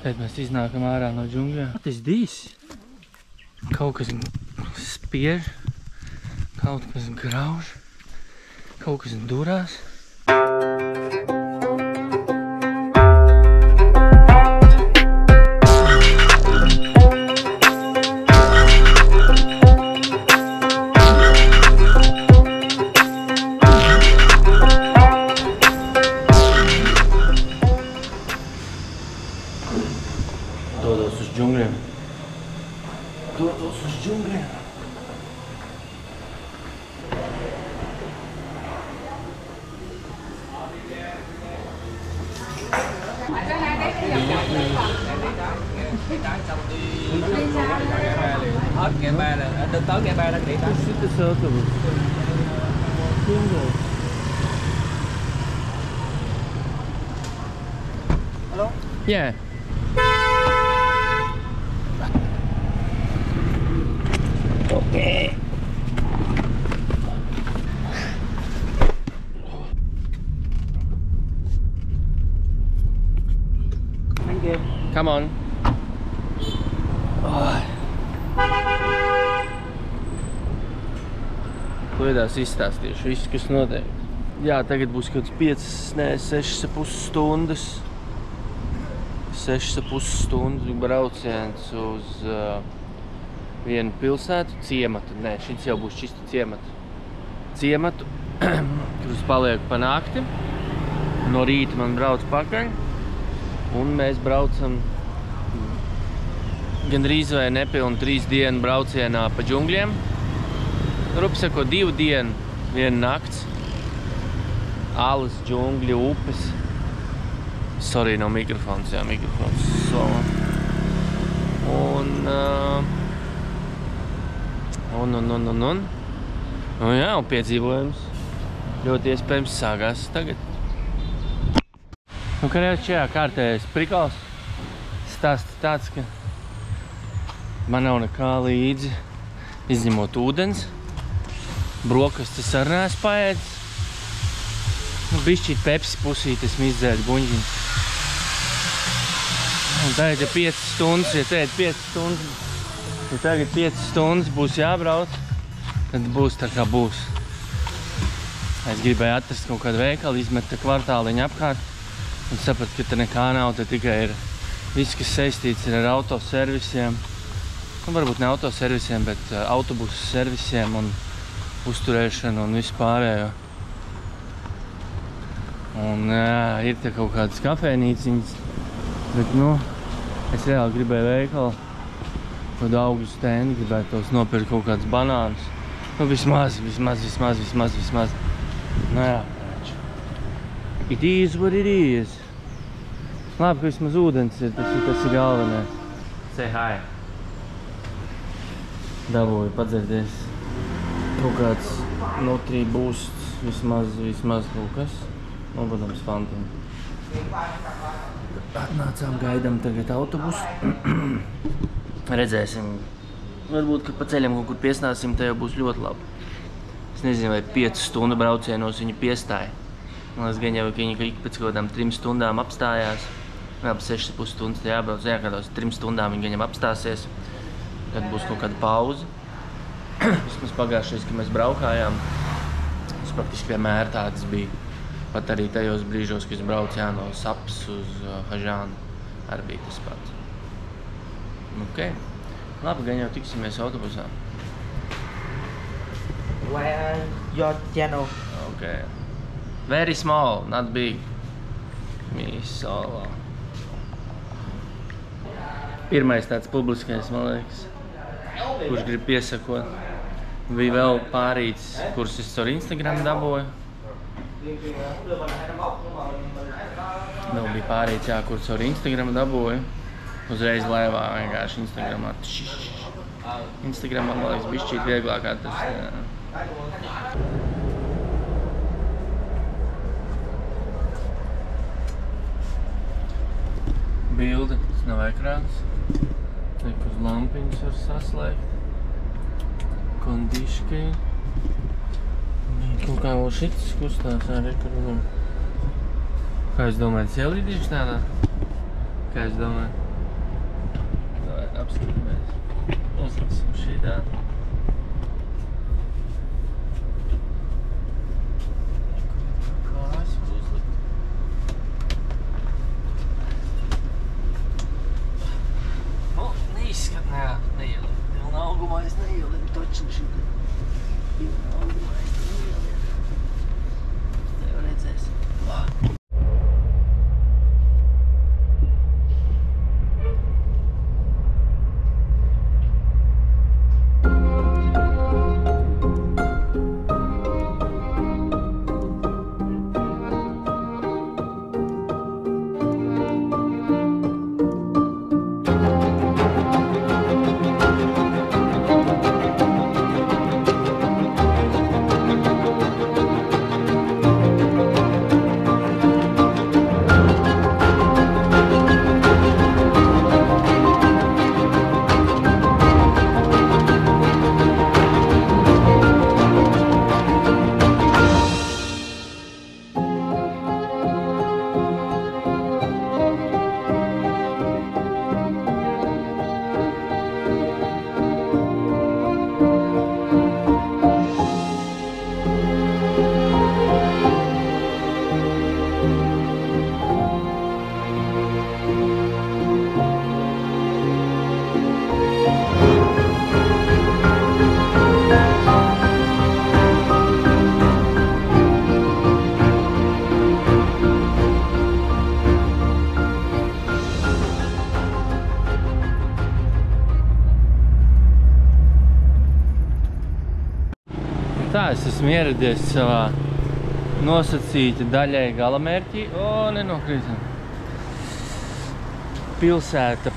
Tad mēs iznākam ārā no džungļiem. What is this? Kaut kas spiež, kaut kas grauž, kaut kas durās. Dodos uz džungļiem. Dodos uz džungļiem. Hết ngày 3 là đến tới ngày 3 đã nghỉ ta. Šitas autobus. Hello? Yeah. Okay. Thank you. Come on. Lidās izstāstīšu visu, kas notiek. Jā, tagad būs kaut 6,5 stundas. 6,5 stundu brauciens uz vienu pilsētu, ciematu. Nē, šis jau būs čisti ciematu. Ciematu, kurus paliek pa nakti. No rīta man brauc pakaļ. Un mēs braucam gandrīz vai nepilnu 3 dienu braucienā pa džungļiem. Rupi sako 2 dienu, 1 nakts. Alas, džungļi, upes. Sorry, no mikrofons, jā, mikrofons solo. Un jā, un piedzīvojums ļoti iespējams sākās tagad. Nu, kad jau šajā kārtējais prikals stāsts tāds, ka man nav nekā līdzi, izņemot ūdens. Brokastis arī neesmu paēdis. Nu, bišķīt Pepsi pusīt esmu izdzēris buņģiņu. Un tagad, ja 5 stundas, ja tagad 5 stundas būs jābrauc, tad būs tā kā būs. Es gribēju atrast kaut kādu veikalu, izmet kvartāliņu apkārt un sapratu, ka te nekā nav, te tikai ir viss, kas saistīts ar autoservisiem. Nu, varbūt ne autoservisiem, bet autobusu servisiem un uzturēšanu un visu pārējo. Un jā, ir te kaut kādas kafēnīciņas, bet, nu, es reāli gribēju veikalu, kādu augļu stendi, gribētu tos nopirkt kaut kādus banānus. Nu, vismaz. Nu, jā, taču. It is what it is. Labi, ka vismaz ūdens ir, tas ir galvenais. Say hi. Dabūju padzerties. Kaut kāds Nutri Boosts, vismaz kaut kas. Un, protams, Fantom. Atnācām, gaidām tagad autobusu. Redzēsim. Varbūt, ka pa ceļam kaut kur piesnāsim, te jau būs ļoti labi. Es nezinu, vai 5 stundu braucienos viņi piestāja. Man liekas, gan jau, ka viņi ik pēc kaut kādām 3 stundām apstājās. Vēl pa 6,5 stundas te jābrauc. Jā, kādās 3 stundām viņi gan apstāsies. Tad būs kaut kāda pauze. Vismaz pagājušais, kad mēs braukājām, tas praktiski vienmēr tāds bija. Pat arī tajos brīžos, kad es braucu no Saps uz Hažānu, arī bija tas pats. Ok. Labi, gan jau tiksimies autobusā. Where your channel? Ok. Very small, not big. Me solo. Pirmais tāds publiskais, man liekas, kurš grib piesakot. Bija vēl pārīts, kurus es caur Instagram dabūju. Vēl bija pārīts, jā, kurus caur Instagram dabūju. Uzreiz laivā vienkārši Instagramā. Instagramā, man liekas, bišķīt vieglāk atrast. Bilde, tas nav ekrāns. Liek uz lampiņas var saslēgt. Kondiškai. Kaut kā vēl šitas kustās arī, kur Kā jūs domājat, ielīdīšu tādā? Kā jūs domājat? apskatāmies. Uzliksim šitā. Kājas var uzlikt. Nu, neizskat, neielikt. Pilnā augumā es neieliku taču šitā. Pilnā augumā es neieliku. Tev redzēsim. Tā, es esmu ieradies savā nosacīta daļai galamērķī. Nenokrītam. Pilsēta,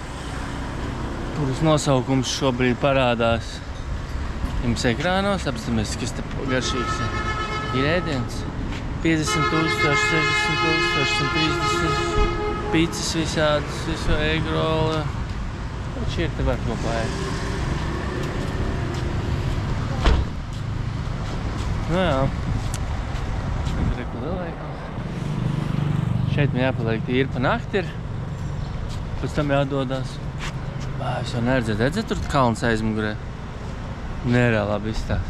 kuras nosaukums šobrīd parādās jums ekrānos. Apstāmies, kas te garšīgs ir ēdiens. 50 000, 60 000, 130 pīcis visādas, visu eggrola. Šķiet te var kopā ēst. Nu jā, šeit man jāpaliek tīri pa nakti ir, pēc tam jādodās. Es jau neredzētu, redzēt tur kalns aizmugurē. Nereāli labi izstās.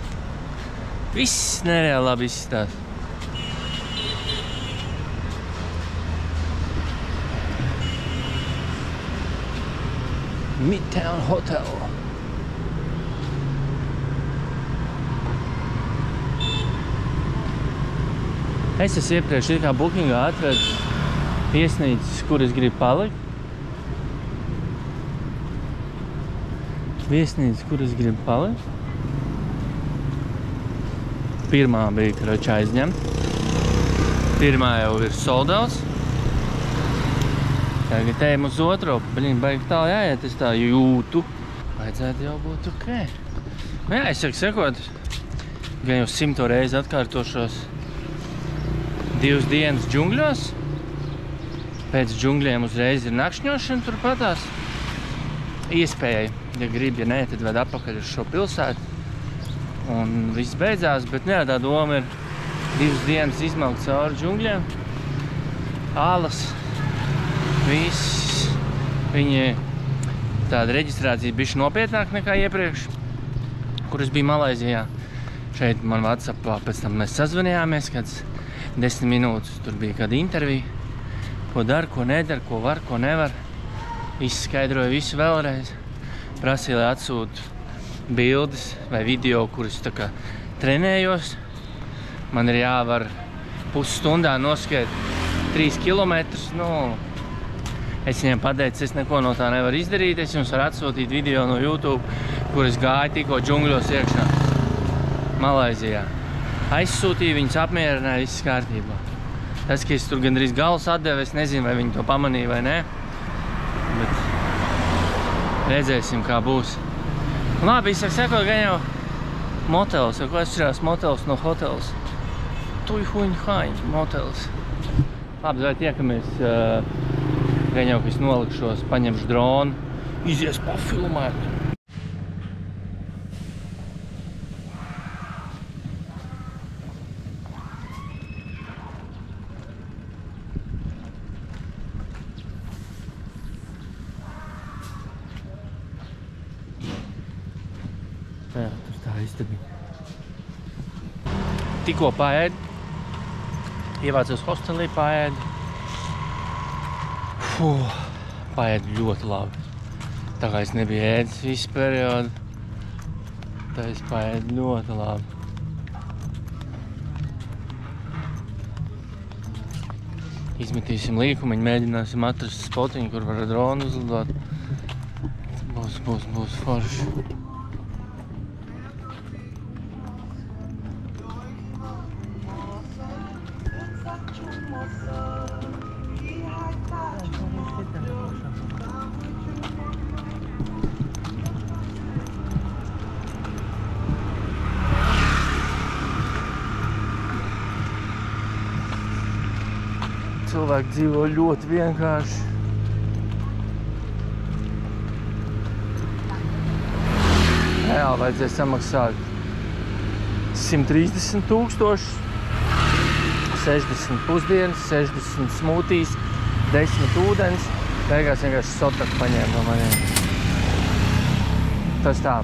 Viss nereāli labi izstās. Midtown Hotel. Es esmu iepriekš kā bookingā atradis viesnīcas, kur es gribu palikt. Pirmā bija, karoči, aizņemta. Pirmā jau ir sold out. Tagad ejam uz otro. Baigi tālu jāiet, es tā jūtu. Vajadzētu jau būt ok. Nu jā, es saku sekot, gan jau 100 reizi atkārtošos. 2 dienas džungļos. Pēc džungļiem uzreiz ir nakšņošana turpatās. Iespējai, ja grib, ja nē, tad ved atpakaļ uz šo pilsētu. Un viss beidzās, bet jā, tā doma ir 2 dienas izmaukt cauri džungļiem. Alas, viss. Viņi tāda reģistrācija bišķi nopietnāk nekā iepriekš, kur es biju Malaizijā. Šeit man WhatsAppā pēc tam mēs sazvanījāmies, kāds 10 minūtes. Tur bija kāda intervija, ko dara, ko nedara, ko var, ko nevar. Izskaidroja visu vēlreiz. Prasīja, lai atsūtu bildes vai video, kurus tā kā trenējos. Man ir jāvar pusstundā noskriet 3 kilometrus. Nu, es viņiem pateicu, es neko no tā nevaru izdarīt. Es jums varu atsūtīt video no YouTube, kur es gāju tikko džungļos iekšā Malaizijā. Aizsūtīju, viņus apmierināja, viss kārtībā. Tas, ka es tur gandrīz galus atdevu, es nezinu, vai viņi to pamanīja vai nē. Bet redzēsim, kā būs. Labi, es saku, gan jau motels, jo ko atšķirās motels no hotels. Tuihuņhaņ motels. Labi, vai tiekamies, gan jau, ka es nolikšos, paņemšu dronu, izies pafilmēt. istabiņu. Tikko paēdu. Ievācos hostelī, paēdu. Paēdu ļoti labi. Tā kā es nebiju ēdis visu periodu, tā es paēdu ļoti labi. Izmetīsim līkumiņu, mēģināsim atrast spotiņu, kur var ar dronu uzlidot. Būs forši. Cilvēki dzīvo ļoti vienkārši. Reāli vajadzēja samaksāt 130 000, 60 pusdienas, 60 smūtīs, 10 ūdens. Beigās vienkārši sotaku paņēma no maniem. Tas tā,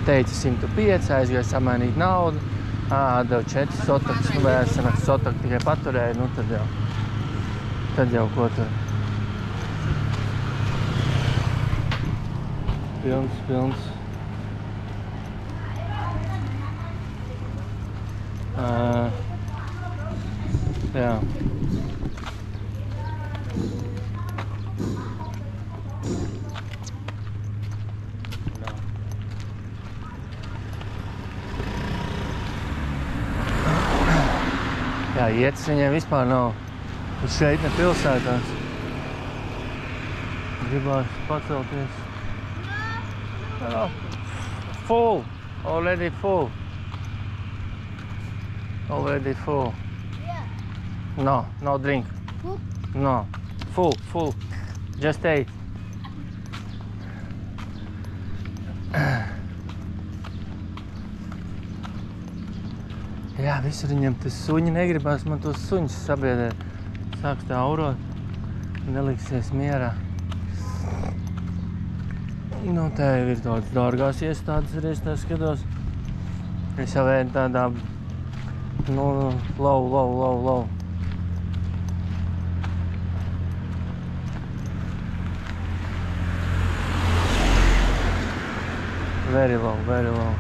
teica 105, aizgāja samainīt naudu. Dev 4 sotakus, vajag sanākt sotaku tikai paturēja, tad jau ko tur. Pilns. Jā. Jā, ietas viņiem vispār nav. Uz šeit ne pilsētās. Gribās pacelties. Full. Already full. Yeah. No drink. Full? No. Full. Just ate. Jā, visur viņam tas suņi negribās, man tos suņus sabiedēt. Sāks tā aurot, neliksies mierā. Tā ir tādas dārgās iestādes, arī es tā skatos. Es jau ēdu tādā, low. Very low.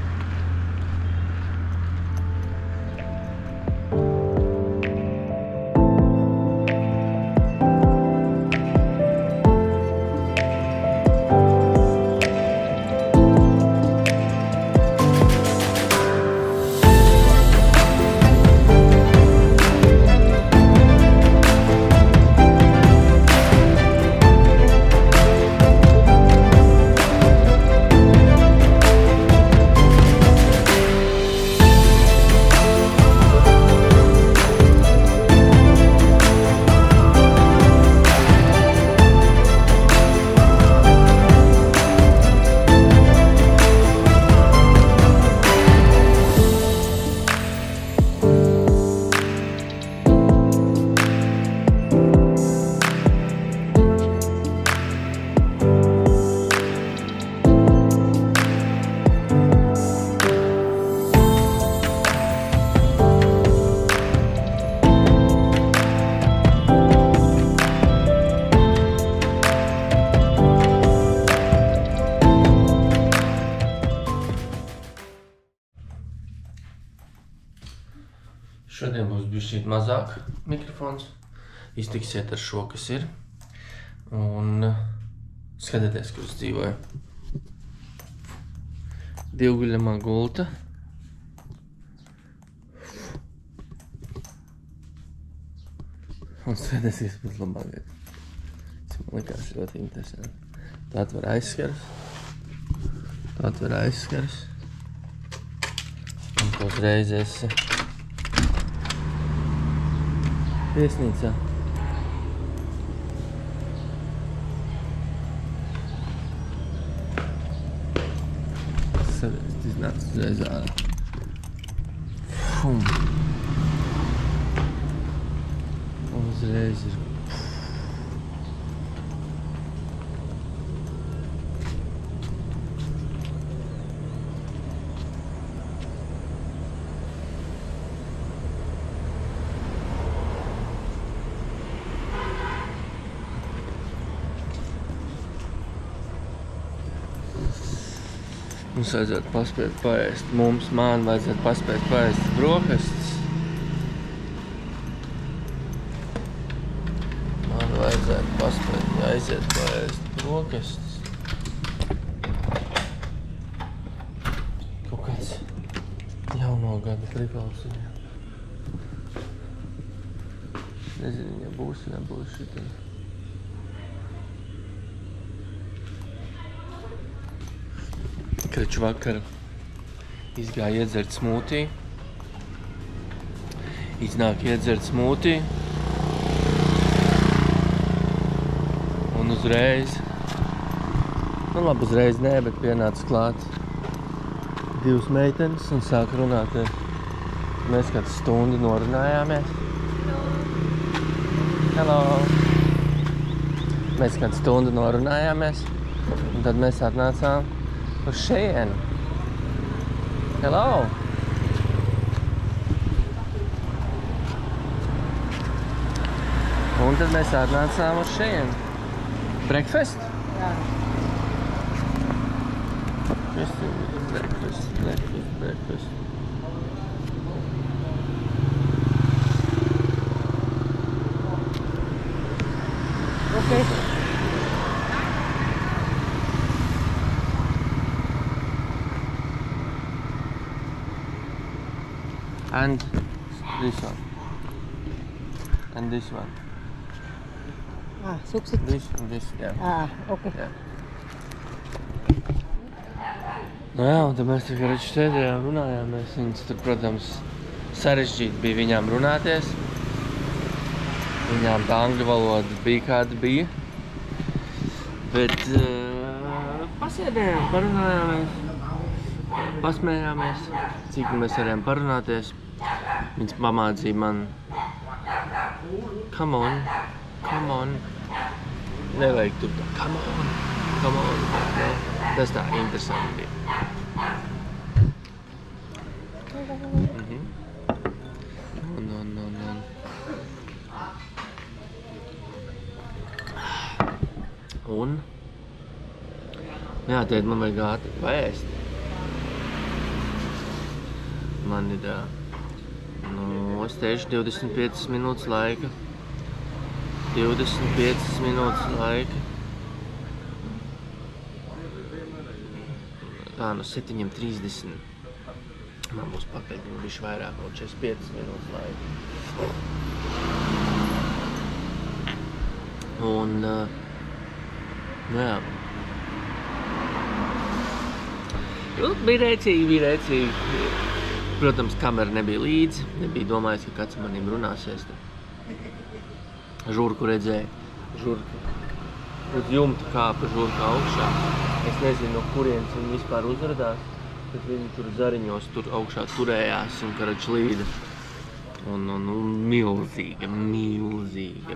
Šodien būs bišķīt mazāk mikrofons. Iztiksiet ar šo, kas ir. Un skatieties, kur es dzīvoju. Divguļamā gulta. Un skatieties, kas būs labā vieta. Tas man likās ļoti interesanti. Tā atver aizskars. Un tos reizes viesnīcā. Es iznācu uzreiz ārā. Uzreiz ir. Mums vajadzētu paspēt paēst. Man vajadzētu paspēt paēst brokastis. Man vajadzētu paspēt aiziet paēst brokastis. Kaut kāds jauno gada prikals viņam. Nezinu, ja būs, nebūs šitā. Kraču vakar izgāja iedzert smūtī. Iznāk iedzert smūtī. Un uzreiz, nu labi uzreiz nē, bet pienāca klāt divas meitenes un sāk runāt. Mēs kādu stundu norunājāmies. Hello! Mēs kādu stundu norunājāmies. Un tad mēs atnācām uz šejienu. Hello! Un tad mēs atnācām uz šejienu. Breakfast? Jā. Breakfast. Okay. And this one. And this one. Suksit. This and this, yeah. Okay. Yeah. Nu jā, un tad mēs tagad sēdējām, runājāmies. Viņas tur, protams, sarežģīti bija viņām runāties. Viņām tā angļu valoda bija kāda bija. Bet pasēdējām, parunājāmies, pasmējāmies, cik mēs varējām parunāties. Viņas pamācīja man, come on. Nevajag tur tā, come on. Tas tā interesanti bija. Un jā, tēt, man vajag ātri paēst. Man ir, es teikšu 25 minūtes laika. 25 minūtes laika. Tā, no 7:30. Man būs pakaļ, bišķi vairāk, no 45 minūtes laika. Un, jā. Bija rēcīgi. Protams, kamera nebija līdzi. Nebija domājis, ka kāds manim runāsies. Žurku redzēju. Uz jumta kāpa žurka augšā. Es nezinu, no kurienes viņi vispār uzradās. Bet viņi tur zariņos tur augšā turējās un karač līda. Un milzīga. Milzīga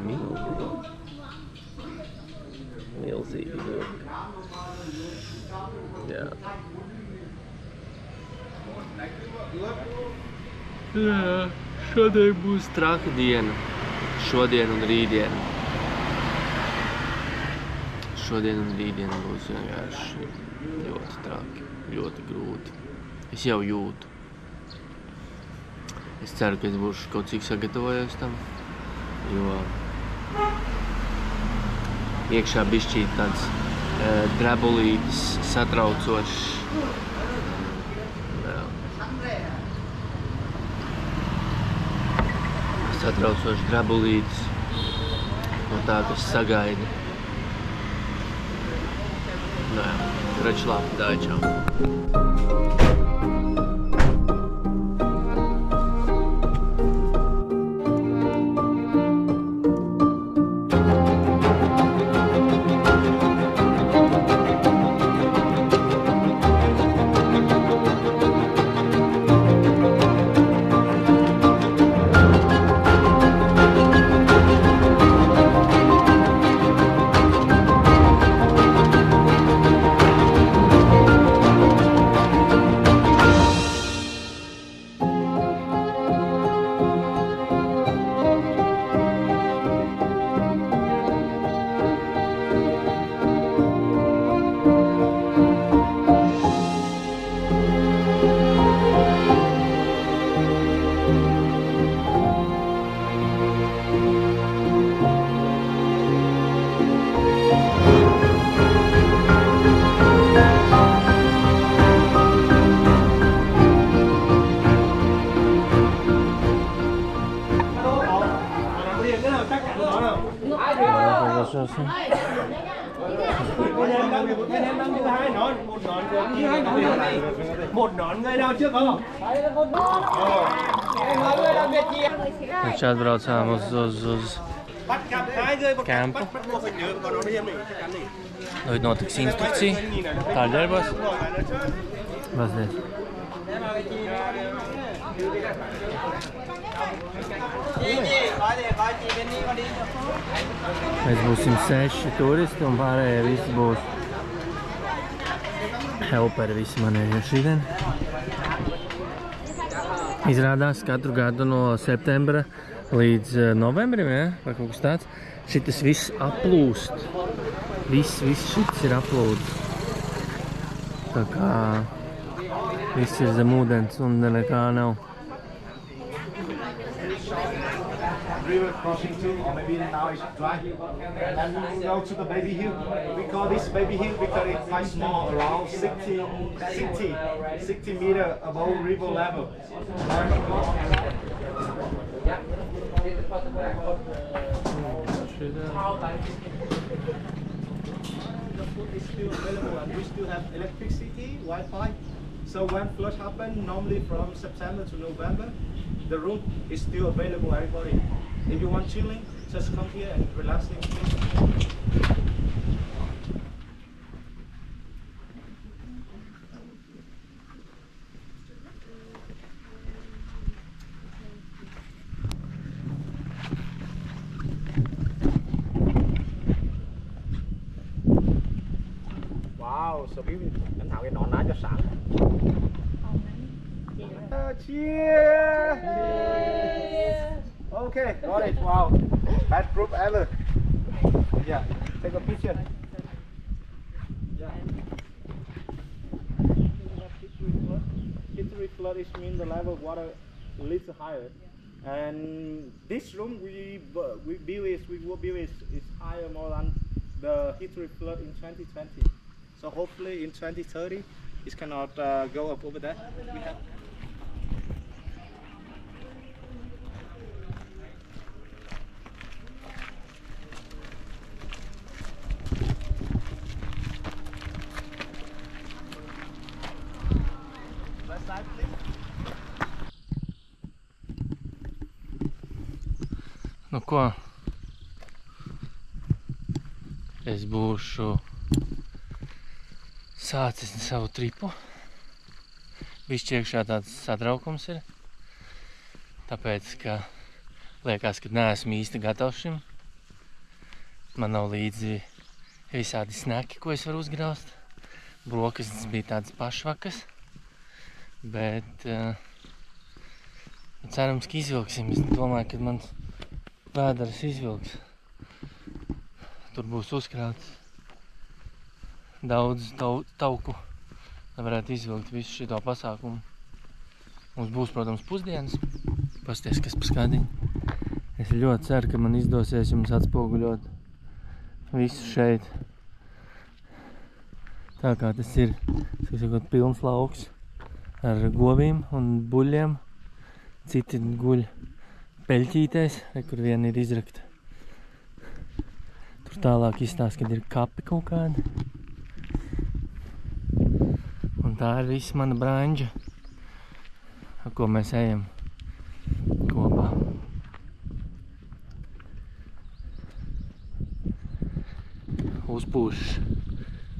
žurka. Jā. Jā, šodien būs traka diena. Šodien un rītdiena. Šodien un rītdiena būs vienkārši ļoti traki, ļoti grūti. Es jau jūtu. Es ceru, ka es būšu kaut cik sagatavojies tam, jo iekšā bišķīt tāds drebulītis, satraucošs. Satraucošs drebulītis no tā, kas sagaida. Nē, redz labi, dāj čau. tiền cái nào chắc chắn có nào. Bên em đang như hai nón, một nón như hai nón này. Một nón người nào chưa có? Người đang biệt chi? Mēs atbraucām uz Bắt gặp hai người một Camp. bắt một phải nhớ còn nó đi em mình chắc chắn đi. Tagad notiks instrukcija. Tā darbos. Mazliet. Mēs būsim 6 turisti un pārējie visi būs helperi, visi manējie šodien. Izrādās katru gadu no septembra līdz novembrim, ja? Vai kaut kas tāds. Šitas viss aplūst. Viss šits ir aplūdis. Tā kā viss ir zem ūdens un nekā nav. River crossing too, or maybe now it's dry. And we go to the baby hill. We call this baby hill because it's quite small, around 60 meters above river level. The food is still available and we still have electricity, Wi-Fi. So when flood happens, normally from September to November, the room is still available for everybody. If you want chilling, just come here and relaxing. Wow, so beautiful. Anh Thảo cái nón lá cho sáng. Cheers! Okay, got it. Wow, best group ever. Yeah, take a picture. Yeah. History flood is mean the level of water a little higher, and this room we will build is higher more than the history flood in 2020. So hopefully in 2030 it cannot go up over there. We have. Nu ko? Es būšu sācis savu tripu. Bišķi iekšā tāds satraukums ir. Tāpēc, ka liekas, ka neesmu īsti gatavs šim. Man nav līdzi visādi sneki, ko es varu uzgraust. Brokastis bija tādas pašvakas. Bet cerams, ka izvilksim. Es domāju, ka mans vēders izvilks. Tur būs uzkrāts daudz tauku, lai varētu izvilkt visu šito pasākumu. Mums būs, protams, pusdienas. Pasties, kas pa skadiņu. Es ļoti ceru, ka man izdosies jums atspoguļot visu šeit. Tā kā tas ir, sakot, pilns lauks ar govīm un buļļiem. Citi guļ peļķītēs, kur viena ir izrakta. Tur tālāk izstāsta, kad ir kapi kaut kādi. Un tā ir viss mana branža, ar ko mēs ejam kopā. Uzpūš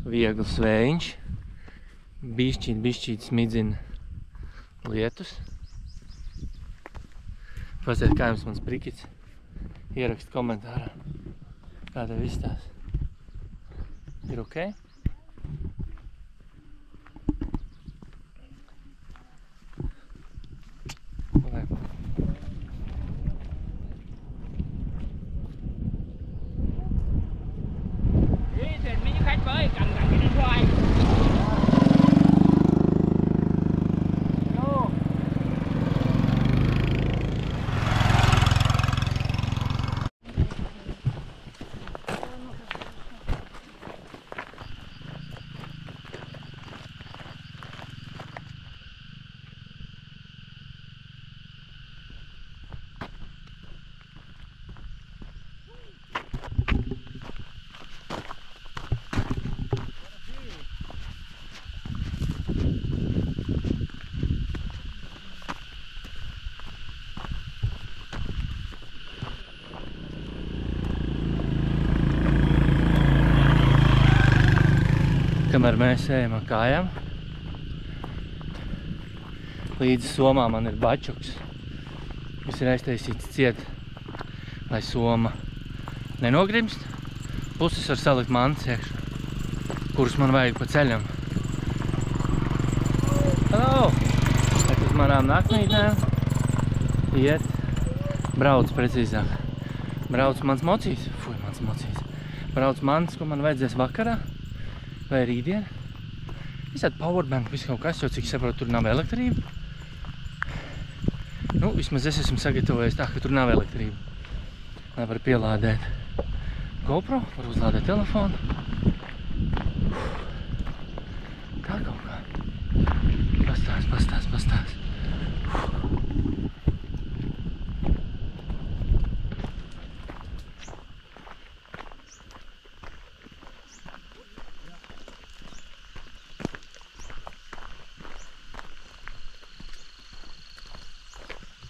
viegls vējiņš. Bišķīt smidzina lietus. Pastāstiet, kā jums mans prikits. Ierakst komentārā, kā tev izstās. Ir ok? kamēr mēs ejam ar kājām. Līdzi somā man ir bačuks, kas ir aiztaisīts ciet, lai soma nenogrimst. Plus es varu salikt mantas iekšā, kurus man vajag pa ceļam. Hello! Bet uz manām naknītēm brauc precīzāk. Brauc mans mocīs. Brauc mans, ko man vajadzēs vakarā vai rītdien. Visādi powerbank, visu kaut kas, jo cik saprotu, tur nav elektrība. Nu, vismaz es esmu sagatavojies tā, ka tur nav elektrība. Lai var pielādēt GoPro, var uzlādēt telefonu. Tā kaut kā. Pastās.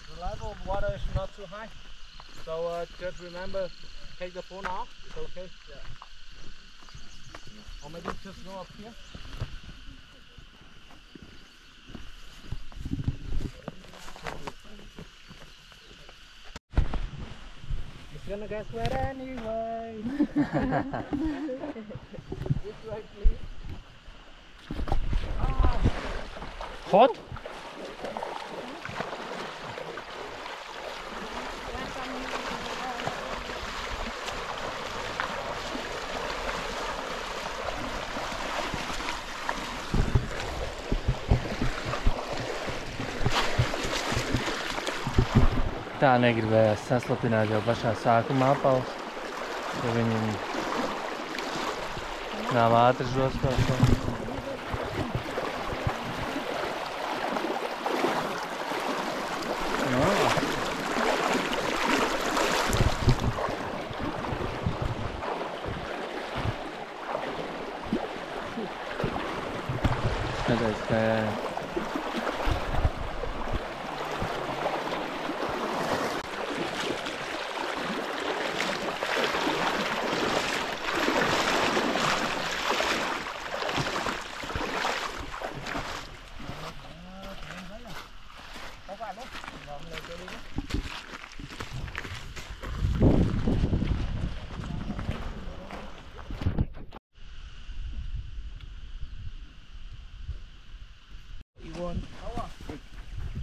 The level of water is not too high, so just remember, take the phone off. It's okay. Yeah. Or maybe just go up here. It's gonna get wet anyway. This way, please. Hot? Tā negribējās saslapināt jau pašā sākumā apals, jo viņam nav ātri žostošs. Skaties, ka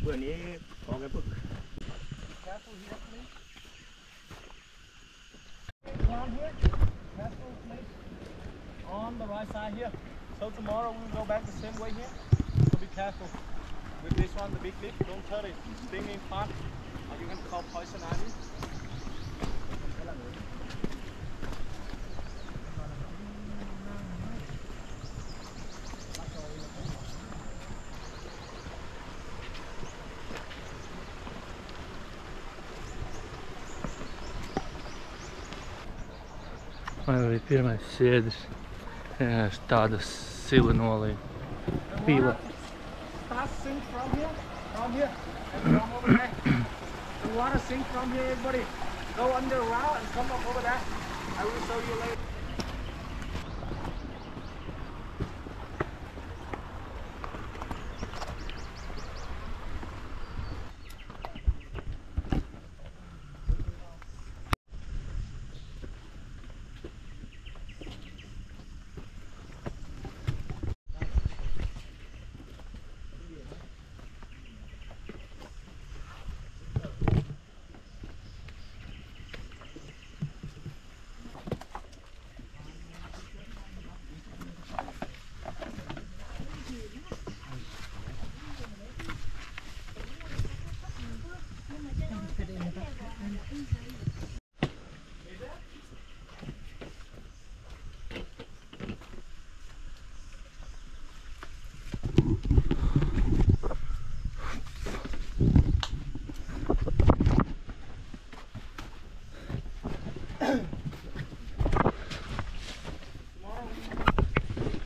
Bữa nay có cái bực. Careful here, please. On here. Careful, please. On the right side here. So tomorrow we will go back the same way here. So be careful. With this one, the big leaf, don't touch it. Stinging part, or you can call poison ivy. Man arī pirmais sēdis, tāda sila nolīja. Pīla. Start sink from here, and come over there. The water sink from here, everybody. Go under the route and come up over there. I will show you later.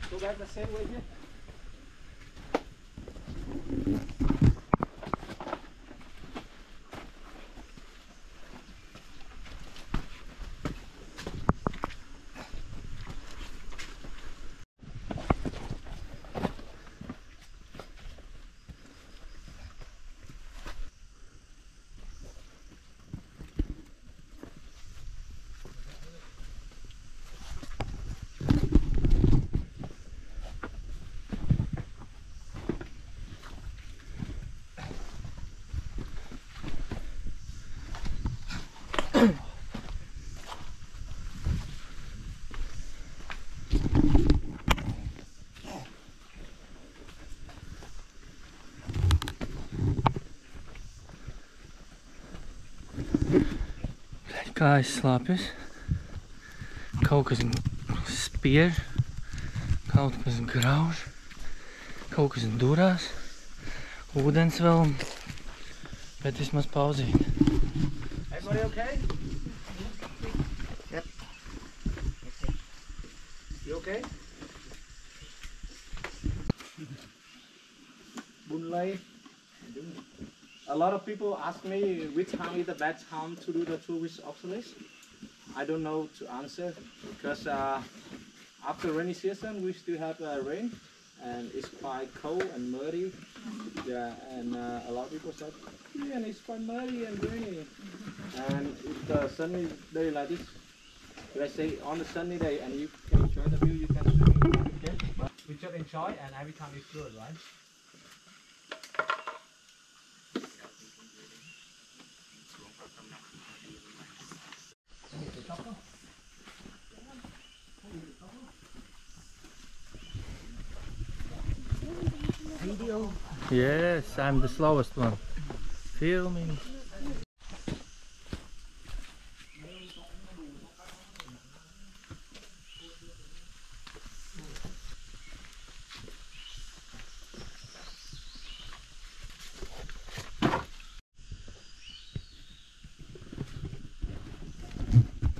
Go back the same way here. Kājas slāpjas. Kaut kas spiež. Kaut kas grauž. Kaut kas durās. Ūdens vēl. Bet vismaz pauzīt. Everybody okay? Yep. You okay? Boon Lay. A lot of people ask me which time is the best time to do the tour with Oxalis. I don't know to answer because after rainy season we still have rain and it's quite cold and muddy. Yeah, and a lot of people said, yeah, and it's quite muddy and rainy. And if the sunny day like this, let's say on the sunny day and you can enjoy the view, you can swim. Okay? But we just enjoy and every time it's good, right? Video. Yes, I'm the slowest one. Filming.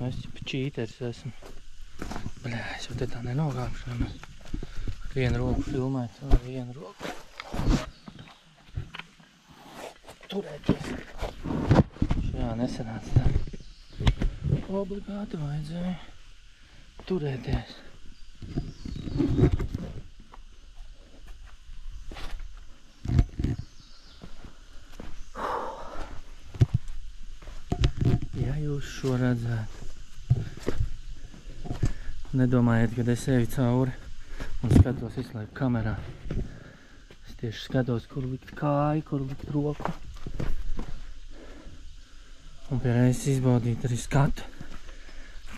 Es jau čīters esmu. Bļā, es jau te tā nenogāpšu nemaz. Ar vienu roku filmēt, ar vienu roku. Turēties. Šajā nesanāca tā. Obligāti vajadzēja turēties. Ja jūs šo redzētu. Nedomājiet, kad es eju cauri un skatos visu laiku kamerā. Es tieši skatos, kur likt kāju, kur likt roku. Un pierreiz izbaudīt arī skatu.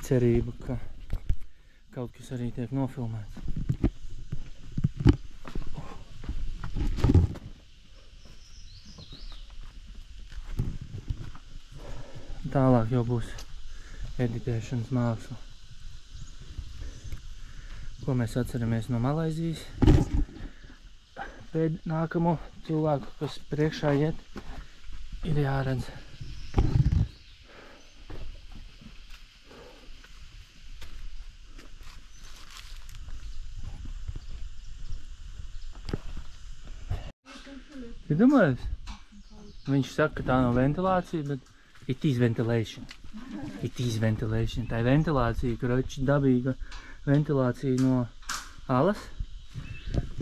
Cerību, ka kaut kas arī tiek nofilmēts. Tālāk jau būs editēšanas māksla. Ko mēs atceramies no Malaizijas. Pēc nākamo cilvēku, kas priekšā iet, ir jāredz. Tu domājies? Viņš saka, ka tā nav ventilācija, bet it is ventilation. It is ventilation. Tā ir ventilācija, kroči dabīga ventilācija no alas.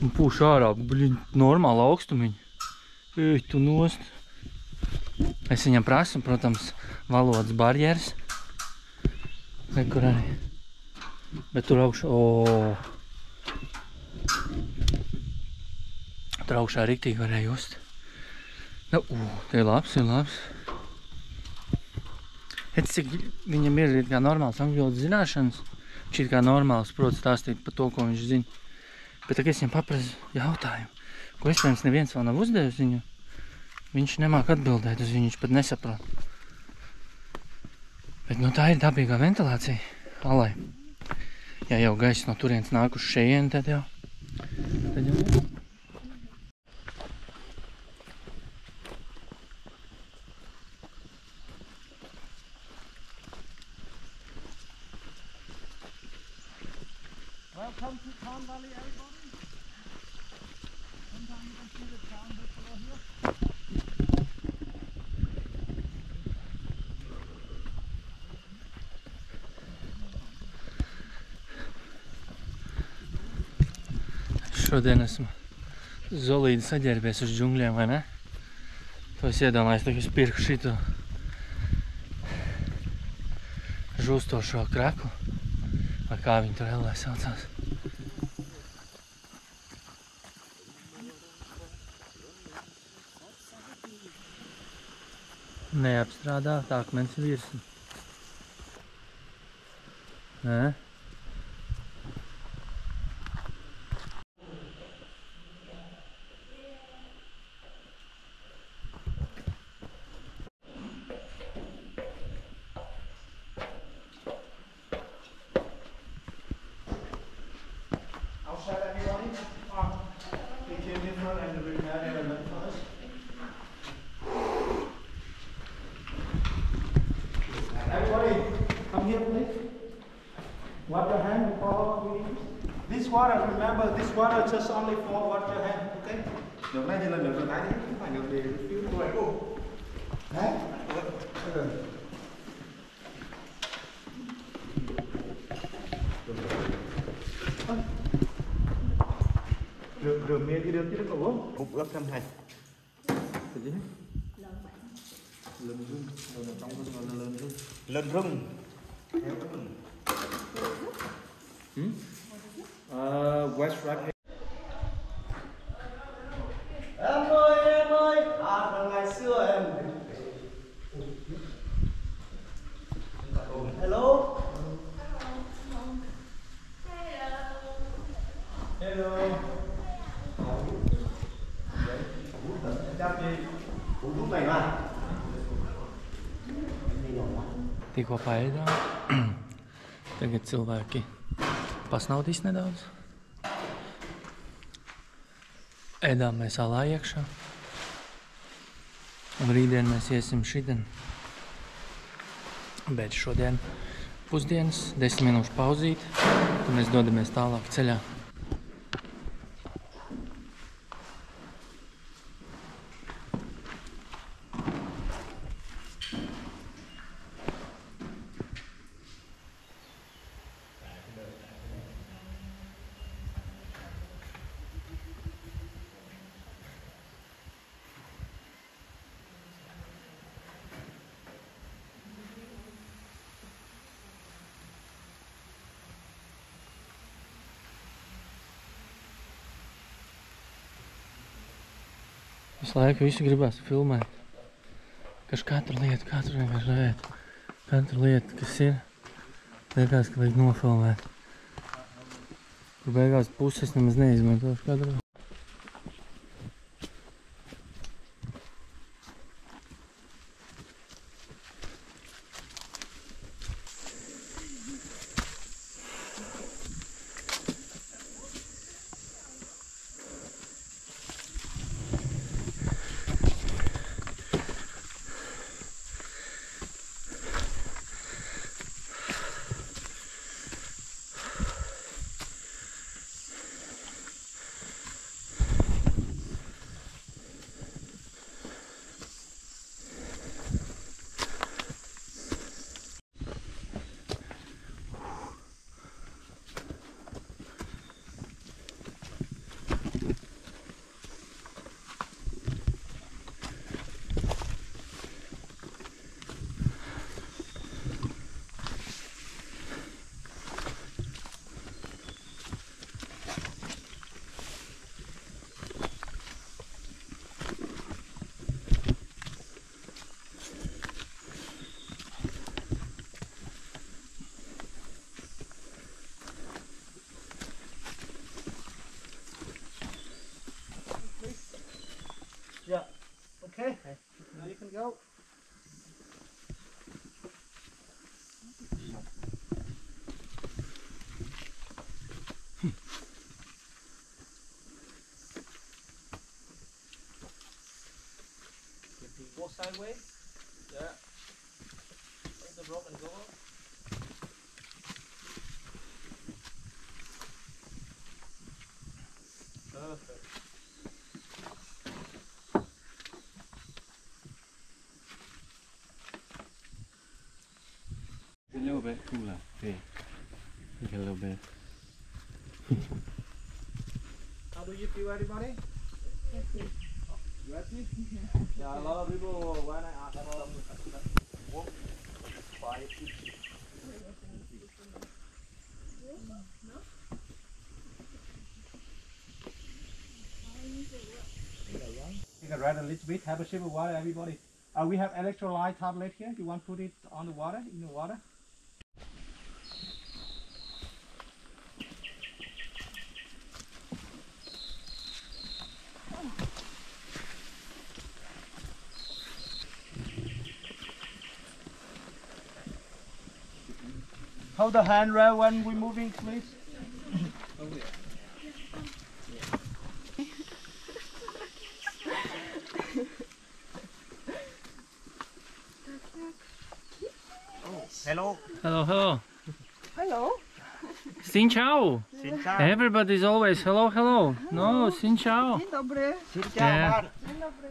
Un pūš ārā, bļiņ, normāli augstumiņi. Ej, tu nost. Es viņam prasu, protams, valodas barjeras. Nekur arī. Bet tur augšā, Tur augšā riktīgi varēja just. Nu, te ir labs, ir labs. Redz, cik viņam ir kā normāls angļu valodas zināšanas. Viņš ir kā normāls, prot stāstīt par to, ko viņš zina. Bet tagad es viņam paprasu jautājumu, ko iespējams neviens vēl nav uzdevis viņu. Viņš nemāk atbildēt uz viņu, viņš pat nesaprot. Bet nu tā ir dabīgā ventilācija alai. Ja jau gaiss no turienes nāk uz šejienu, tad jau. Welcome to Tarn Valley, everybody. Sometimes you can see the town buffalo here. Šodien esmu zolīdi saģērbies uz džungļiem, vai ne? To es iedomājos, tā, ka es pirku šito žūstošo kreklu. Vai kā viņi tur ellē saucās. Neapstrādāta akmens virsma. Nē? here, please. Wash your hand before we use. This water, remember, this water just only for wash your hand, okay? Được đấy, như là được rồi đấy, không phải được để refill thôi cô. Đấy. Rửa miệng thì được chứ đừng có uống. Cục ướp thêm hành. Cái gì? Lần rung, rồi là trong cái là lần rung. Lần rung. West Rapid. Em ơi, à ngày xưa em. Hello. Hello. Uống này mà. Tikko paēdām. Tagad cilvēki pasnaudīs nedaudz. Ēdām mēs alā iekšā. Un rītdien mēs iesim šitien. Bet šodien pusdienas, 10 minūšu pauzīt. Tad mēs dodamies tālāk ceļā. Visu laiku visu gribas filmēt. Katru lietu, katru lietu, kas ir, liekas, ka vajag nofilmēt. Kur beigās puses nemaz neizmantošu kadru. Yeah. Okay. Now you can go. Go sideways. Yeah. Take the rope and go up. Perfect. A little bit cooler. Okay. Take a little bit. How do you feel, everybody? Ready? Yeah, a lot of people when I ask them walk quiet. You can ride a little bit, have a sip of water, everybody. We have electrolyte tablet here. You want to put it on the water, in the water? Hold the handrail when we're moving, please. Hello. Hello, hello. Hello. Xin chào. Xin chào. Everybody's always hello, hello. No, xin chào. Dzień dobry. Xin chào Yeah. bạn. Dzień dobry.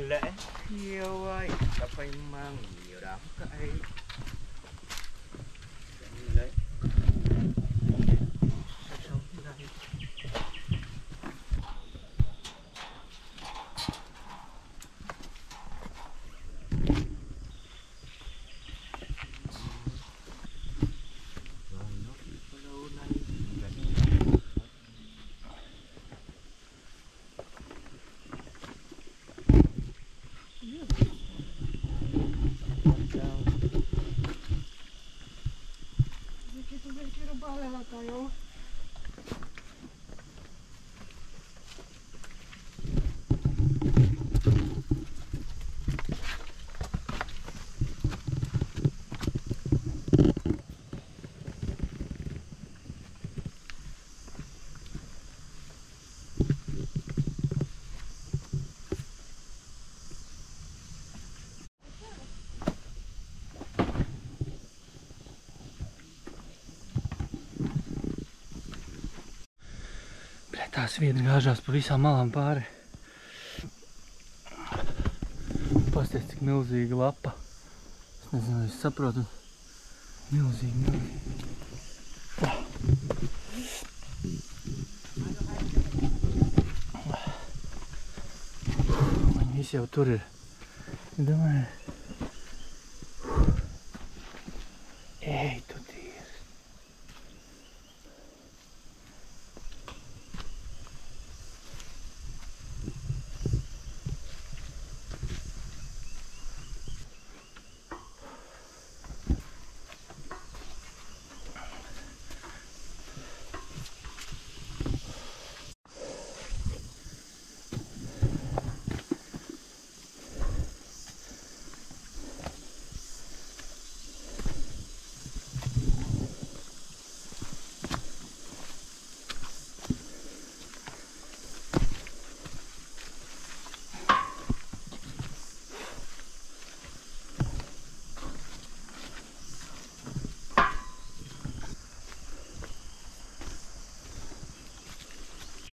Lễ yêu ơi, ta phải mang nhiều đám cây. Đấy. Jakie tu wielkie robale latają. Tās vietas gāžās pa visām malām pāri. Pasties, cik milzīga lapa. Es nezinu, es saprotu. Milzīgi. Viņi visi jau tur ir. Es domāju. Ej, tu Dievs.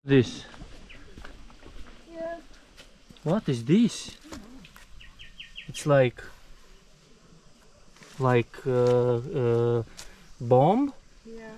This. Yeah. What is this? It's like bomb? Yeah.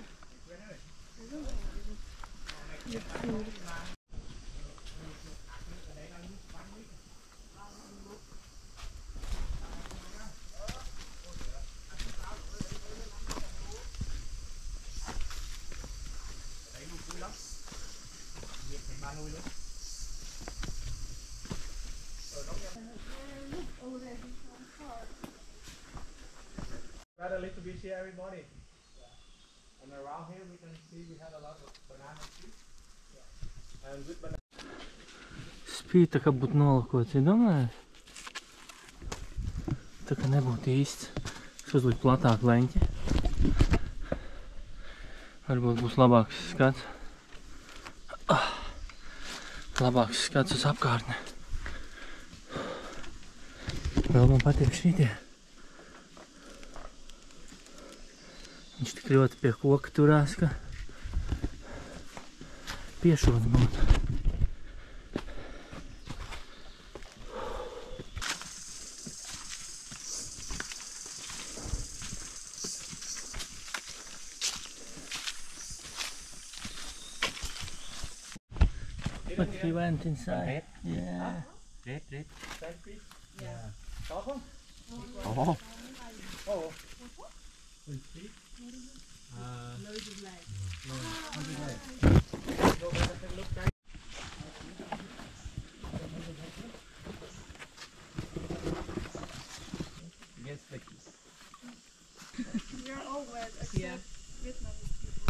Got a little busy everybody. And around here we can see we had a lot of banana trees. And with banana. Spīd tā kā būtu nolakots, iedomājies? Tā kā nebūtu īsts. Es uzliku platāku leņķi. Varbūt būs labāks skats. Labāks skats uz apkārtni. Vēl man patīk šitie. Viņš tik ļoti pie koka turās, ka piešūda būtu. But he went inside. Yeah. Red. Sandfish? Yeah. Có không? Oh. Oh. Yes, We are all wet except Vietnamese people.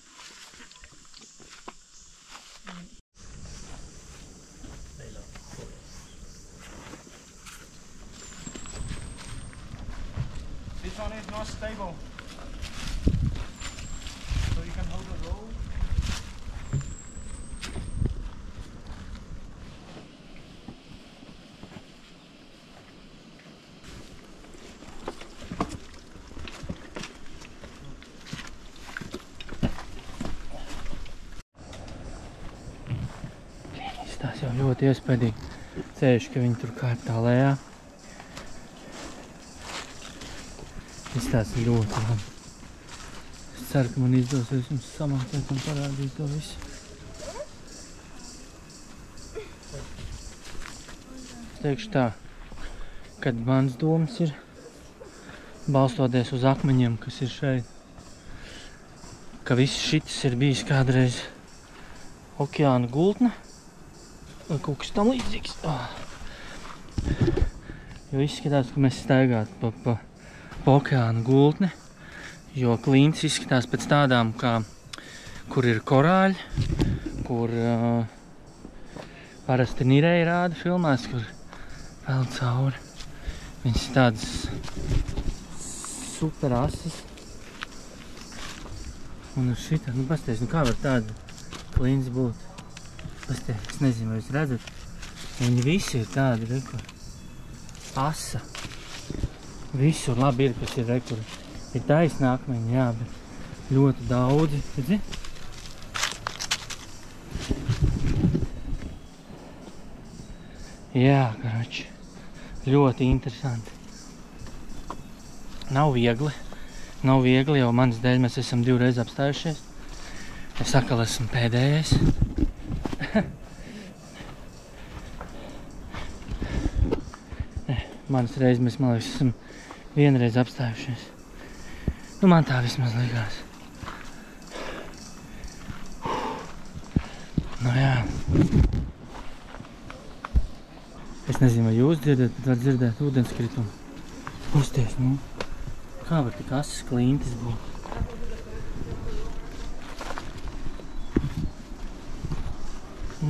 This one is not stable. So you can hold the roll. Tas jau ļoti iespaidīgi ceļš, ka viņi tur kāp tā lejā. Izstāsta ļoti labi. Es ceru, ka man izdosies jums samontēt un parādīt to visu. Es teikšu tā, kad mans domas ir, balstoties uz akmeņiem, kas ir šeit, ka viss šitas ir bijis kādreiz okeāna gultne, vai kaut kas tam līdzīgs. Jo izskatās, ka mēs staigātu pa okeāna gultni, jo klints izskatās pēc tādām, kur ir korāļi, kur parasti Nirei rāda filmās, kur vēl cauri. Viņas ir tādas super asas. Un uz šitā, pasties, kā var tāda klints būt? Pasties, es nezinu, vai jūs redzat. Viņi visi ir tādi, rekur, asa. Visur labi ir, kas ir, rekur. Ir taisnā akmeņi, jā, bet ļoti daudzi. Redzi? Jā, karači. Ļoti interesanti. Nav viegli. Nav viegli, jo manas dēļ mēs esam 2 reizes apstājušies. Es atkal esmu pēdējais. Manas reizes mēs, man liekas, esam 1 reizi apstājušies. Nu, man tā vismaz likās. Nu jā. Es nezinu, vai jūs dzirdat, bet var dzirdēt ūdenskritumu. Pasties, nu. Kā var tik asas klintis būt?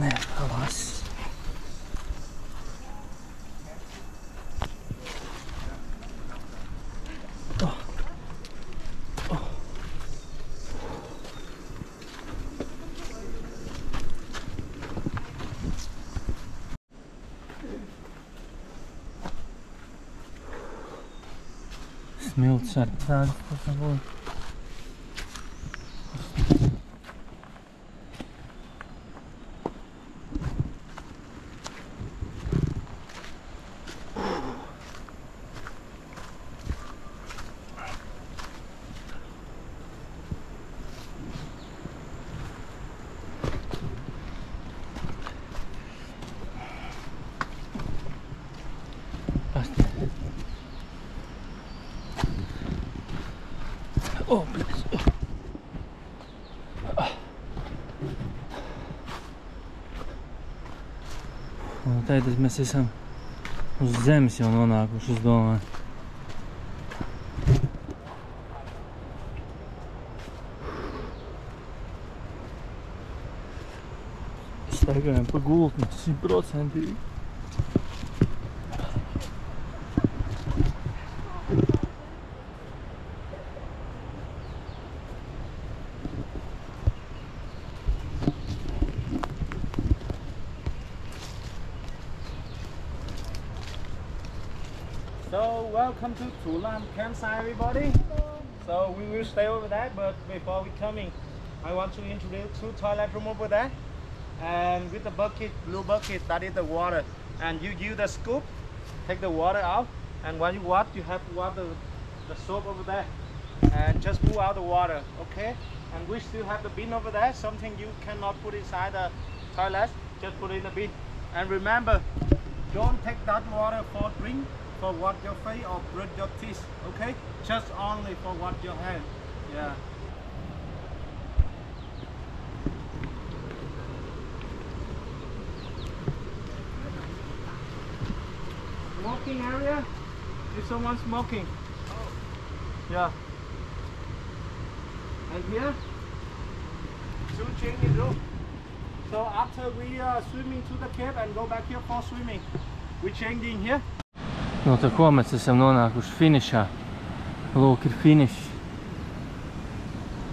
Nē, kā asas. Smilts ar tādu, ko tā būtu. O, blēs. Un tagad mēs esam uz zemes jau nonākuši, es domāju. Staigājam pa gultni 100%. So welcome to Tulam campsite, everybody. So we will stay over there, but before we coming, I want to introduce 2 toilet room over there, and with the bucket, blue bucket, that is the water, and you use the scoop, take the water out, and when you wash, you have to wash the soap over there, and just pull out the water, okay? And we still have the bin over there, something you cannot put inside the toilet, just put it in the bin. And remember, don't take that water for drink, for wash your face or brush your teeth, okay? Just only for wash your hand. Yeah. Smoking area? Is someone smoking? Oh. Yeah. And here? 2 changing room. So after we swimming to the cave and go back here for swimming, we changing here. No tā ko mēs esam nonākuši finišā. Lūk, ir finišs.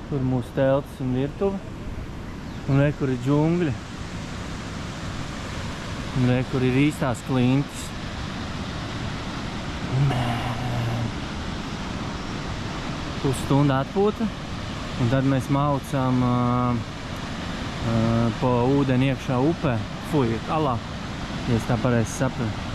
Tur mūsu teltis un virtuve. Un re, kur ir džungļi. Un re, kur ir īstās klintis. Pusstunda atpūta. Un tad mēs maucam pa ūdeni iekšā upē. Fuj, alā. Ja es tā pareizi sapratu.